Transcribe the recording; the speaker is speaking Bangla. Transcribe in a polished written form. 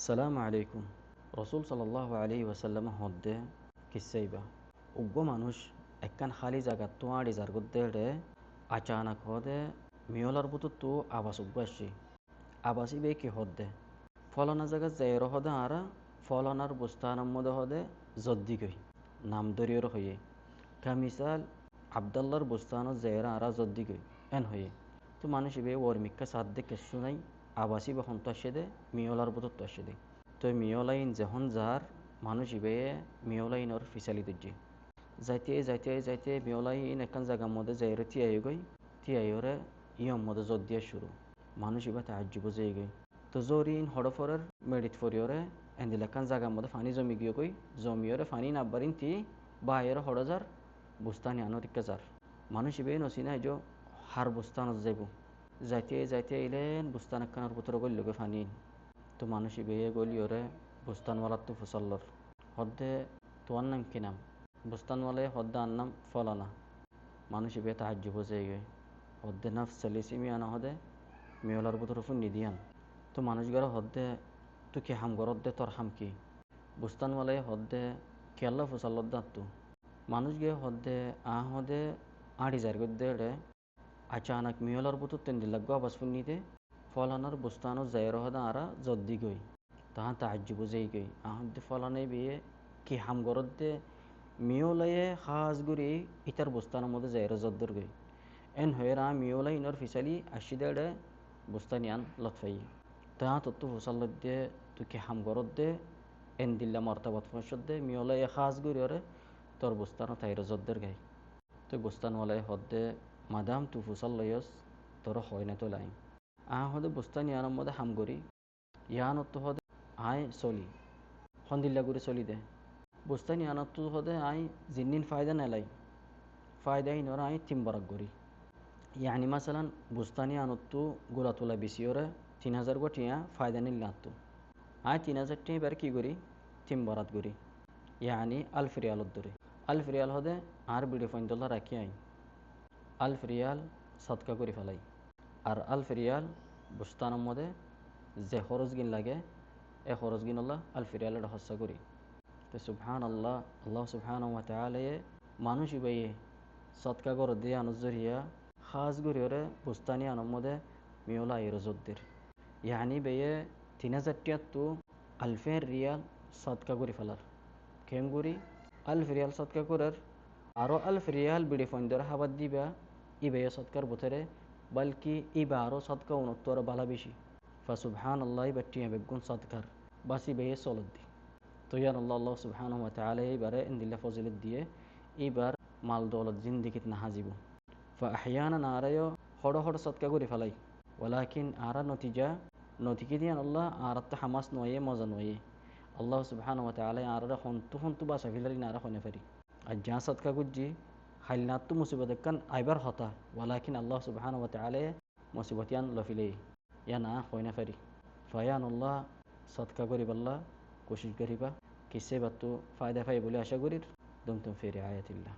সালামু আলাইকুম। রসুল সাল্লাল্লাহু আলাইহি ওয়াসাল্লাম হদ্দে কিসাইবা উগ্র মানুষ একখান খালি জায়গা তোয়াড়ি যার গদ্দে আচানক হদে মিয়লার বুতু তো আবাস উগ্বাসী আবাসি বে কি হদ্দে ফলানা জায়গা যাইর হদে আরা ফলানার বুস্তানার মধ্যে হদে জদ্দি গই নাম দরিয়র হয়ে কামিসাল আবদাল্লার বুস্তানো যাইরা আরা জদ্দি গই এন হয়ে তো মানুষ বে ওরমিকা সাদ্দে কেসু নাই আবাসি বা হন্ত আসে দে মিয়লার বুতু তো আসে দে তো মিয়লাইন যখন যার মানুষ ইবে মিয়লাইনর ফিসালি দিজি যাইতে যাইতে যাইতে মিয়লাইন একখান জায়গার মধ্যে যাইরে তিয়াই গই তিয়াইরে ইয়ম মধ্যে জোর দিয়ে শুরু মানুষ ইবা তাহাজ্জুব যাই গই তো জরিন হড়ফরের মেডিট ফরিয়রে এন্দিল একখান জায়গার মধ্যে ফানি জমি গিয়ে গই জমিয়রে ফানি নাব্বারিন তি বাহিরে হড়জার বুস্তানি আনরিকা যার মানুষ ইবে নসিনা যে হার বুস্তানত যাইব যাইতে যাইতে ইলেন বুস্তান একখানার ভিতরে গল লগে ফানি তো মানুষ ইবে গলিওরে বুস্তানওয়ালার তো ফসল্লর হদ্দে তোমার নাম কি নাম বুস্তানওয়ালায় হদ্দে আর নাম ফলানা মানুষ ইবে তাহাজ্জুব যাই গে হদ্দে নাফ সেলিসিমি আনা হদে মেয়লার ভিতরে ফুন্নি দিয়ান তো মানুষগুলো হদ্দে তু কি হাম গরদ্দে তোর হাম কি বুস্তানওয়ালায় হদ্দে কেল্লা ফসল্লর দাঁতু মানুষ গে হদ্দে হদে আড়ি যার গদ্দে আচানক মিয়লার বুতু তেন্দি লাগো আবাস ফুন্নিতে ফলানার বুস্তানো যাইর হদে আরা জদ্দি গই তাহা তাহাজ্জুব যাই গই আহদ্দে ফলানে বিয়ে কি হাম গরদ্দে মিওলাইয়ে খাস গুরি ইতার বুস্তানের মধ্যে যাইরা জদ্দর গই এন হয়েরা মিওলাই ইনর ফিসালি আশিদাড়ে বুস্তানিয়ান লতফাই তাহা তত্ত্ব ফুসাল্লদে তুকে হাম গরদ্দে এন দিল্লা মর্তাবাদ ফসদ্দে মিওলাইয়ে খাস গুরি ওরে তোর বুস্তানো তাইরা জদ্দর গাই তো বুস্তানওয়ালাই হদ্দে মাদাম তু ফুসাল্লয়স তোর হয় না তো লাইন হদে বুস্তানিয়ানের মধ্যে হাম গরি ইয়ান তো হদে আয় চলি সন্দিল্লা করে চলি দে বুস্তানি আনাতো হদে আই জিন্নিন ফায়দা নেলাই ফায়দা ইনর আই তিমবরাক গরি ইয়ানি মাসালান বুস্তানি আনতো গোলা তোলা বেশি ওরে 3000 গটিয়া ফায়দা নিল নাতো আই 3000 টি এবার কি করি তিমবরাত গরি ইয়ানি আলফ রিয়ালত ধরে আলফ রিয়াল হদে আর বিডি ফইন্দলা রাখি আই আলফ রিয়াল সৎকা করে ফেলাই আর আলফ রিয়াল বুস্তানের মধ্যে যে খরচ গিন লাগে এ খরচ গিন আল্লাহ আলফ রিয়ালের হস্যা করি তো সুবহান আল্লাহ আল্লাহ সুবহান ওয়া তাআলা মানুষ ইবাইয়ে সৎকা গর দিয়ে আনুজরিয়া খাস গরিয়রে বুস্তানি আনমদে মিওলা ইরজদ্দের ইয়ানি বেয়ে 3000 টিয়াত্তু আলফের রিয়াল সৎকা করি ফেলার কেম করি আলফ রিয়াল সৎকা করার আরও আলফ রিয়াল বিড়ি ফন্দর হাবাদ দিবা ইবেয়ে সৎকার বছরে বলকি ইবা আরও সৎকা উনত্তর বালা বেশি ফা সুবহান আল্লাহ বাটিয়া বেগুন সৎকার বাসি বেয়ে চলত দি তো ইয়ান আল্লাহ সুবহানাহু ওয়া তাআলা এইবারে ইন্দিল্লা ফজিলত দিয়ে এইবার মাল দৌলত জিন্দিগিত না হাজিব ফা আহয়ানা আরায়ও হড় হড় সৎকা করে ফেলাই ওয়ালাকিন আরা নতিকি দিয়ান আল্লাহ আরাত্তা হামাস নয়ে মজা নয়ে আল্লাহ সুবহানাহু ওয়া তাআলা আরা হন্তু বাসা ফিলারি না আরা হনে পারি আর যা সৎকা গুজি হাইলনাত্তু মুসিবত কান আইবার হতা ওয়ালাকিন আল্লাহ সুবহানাহু ওয়া তাআলা মুসিবতিয়ান লফিলে ইয়ানা হইনা পারি ফায়ান আল্লাহ সৎকা করি বল্লা কোশিশ করিবা কিসে বাত্তু ফায়দা পাই বলে আশা করির দুমতুম ফি রিআয়াতিল্লাহ।